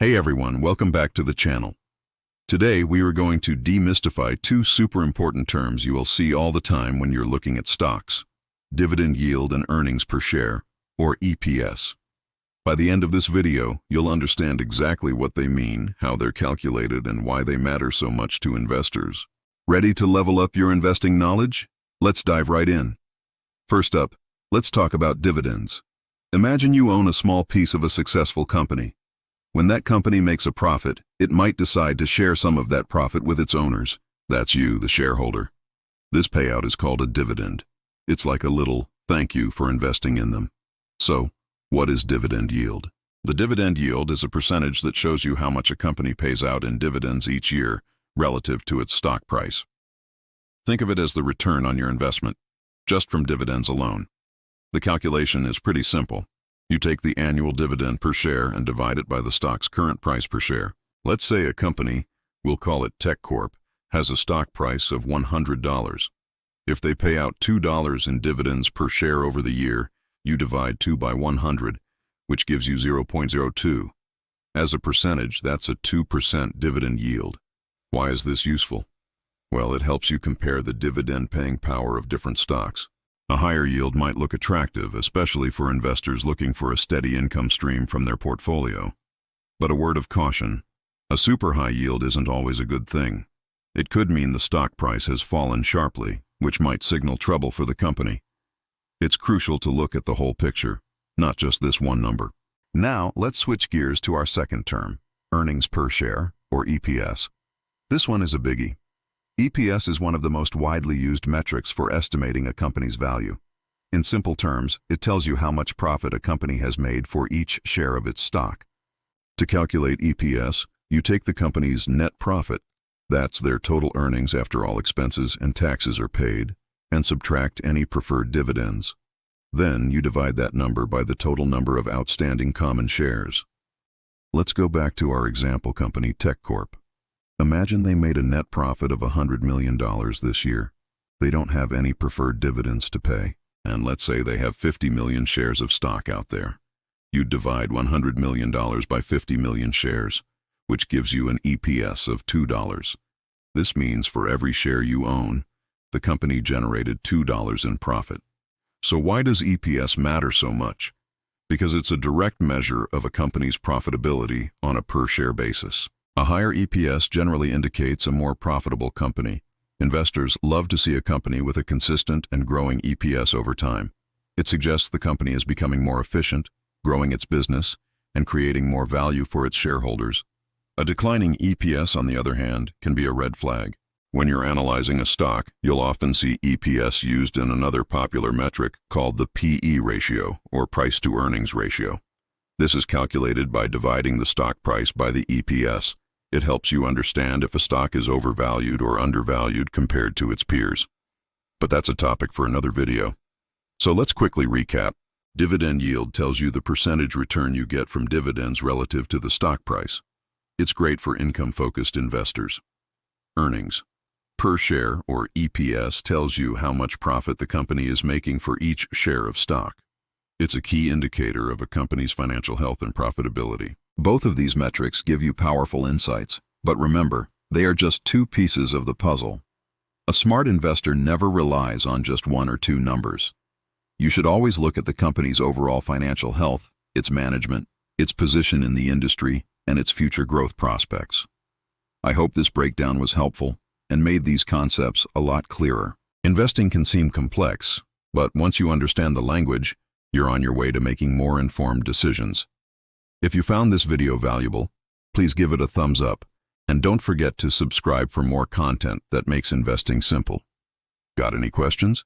Hey everyone, welcome back to the channel. Today we are going to demystify two super important terms you will see all the time when you're looking at stocks: dividend yield and earnings per share, or EPS. By the end of this video, you'll understand exactly what they mean, how they're calculated, and why they matter so much to investors. Ready to level up your investing knowledge? Let's dive right in. First up, let's talk about dividends. Imagine you own a small piece of a successful company. When that company makes a profit, it might decide to share some of that profit with its owners. That's you, the shareholder. This payout is called a dividend. It's like a little thank you for investing in them. So, what is dividend yield? The dividend yield is a percentage that shows you how much a company pays out in dividends each year relative to its stock price. Think of it as the return on your investment, just from dividends alone. The calculation is pretty simple. You take the annual dividend per share and divide it by the stock's current price per share. Let's say a company, we'll call it Tech Corp, has a stock price of $100. If they pay out $2 in dividends per share over the year, you divide 2 by 100, which gives you 0.02. As a percentage, that's a 2% dividend yield. Why is this useful? Well, it helps you compare the dividend-paying power of different stocks. A higher yield might look attractive, especially for investors looking for a steady income stream from their portfolio. But a word of caution, a super high yield isn't always a good thing. It could mean the stock price has fallen sharply, which might signal trouble for the company. It's crucial to look at the whole picture, not just this one number. Now, let's switch gears to our second term, earnings per share, or EPS. This one is a biggie. EPS is one of the most widely used metrics for estimating a company's value. In simple terms, it tells you how much profit a company has made for each share of its stock. To calculate EPS, you take the company's net profit, that's their total earnings after all expenses and taxes are paid, and subtract any preferred dividends. Then you divide that number by the total number of outstanding common shares. Let's go back to our example company, Tech Corp. Imagine they made a net profit of $100 million this year. They don't have any preferred dividends to pay, and let's say they have 50 million shares of stock out there. You'd divide $100 million by 50 million shares, which gives you an EPS of $2. This means for every share you own, the company generated $2 in profit. So why does EPS matter so much? Because it's a direct measure of a company's profitability on a per-share basis. A higher EPS generally indicates a more profitable company. Investors love to see a company with a consistent and growing EPS over time. It suggests the company is becoming more efficient, growing its business, and creating more value for its shareholders. A declining EPS, on the other hand, can be a red flag. When you're analyzing a stock, you'll often see EPS used in another popular metric called the PE ratio, or price-to-earnings ratio. This is calculated by dividing the stock price by the EPS. It helps you understand if a stock is overvalued or undervalued compared to its peers. But that's a topic for another video. So let's quickly recap. Dividend yield tells you the percentage return you get from dividends relative to the stock price. It's great for income-focused investors. Earnings per share, or EPS, tells you how much profit the company is making for each share of stock. It's a key indicator of a company's financial health and profitability. Both of these metrics give you powerful insights, but remember, they are just two pieces of the puzzle. A smart investor never relies on just one or two numbers. You should always look at the company's overall financial health, its management, its position in the industry, and its future growth prospects. I hope this breakdown was helpful and made these concepts a lot clearer. Investing can seem complex, but once you understand the language, you're on your way to making more informed decisions. If you found this video valuable, please give it a thumbs up, and don't forget to subscribe for more content that makes investing simple. Got any questions?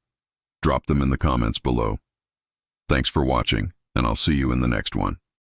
Drop them in the comments below. Thanks for watching, and I'll see you in the next one.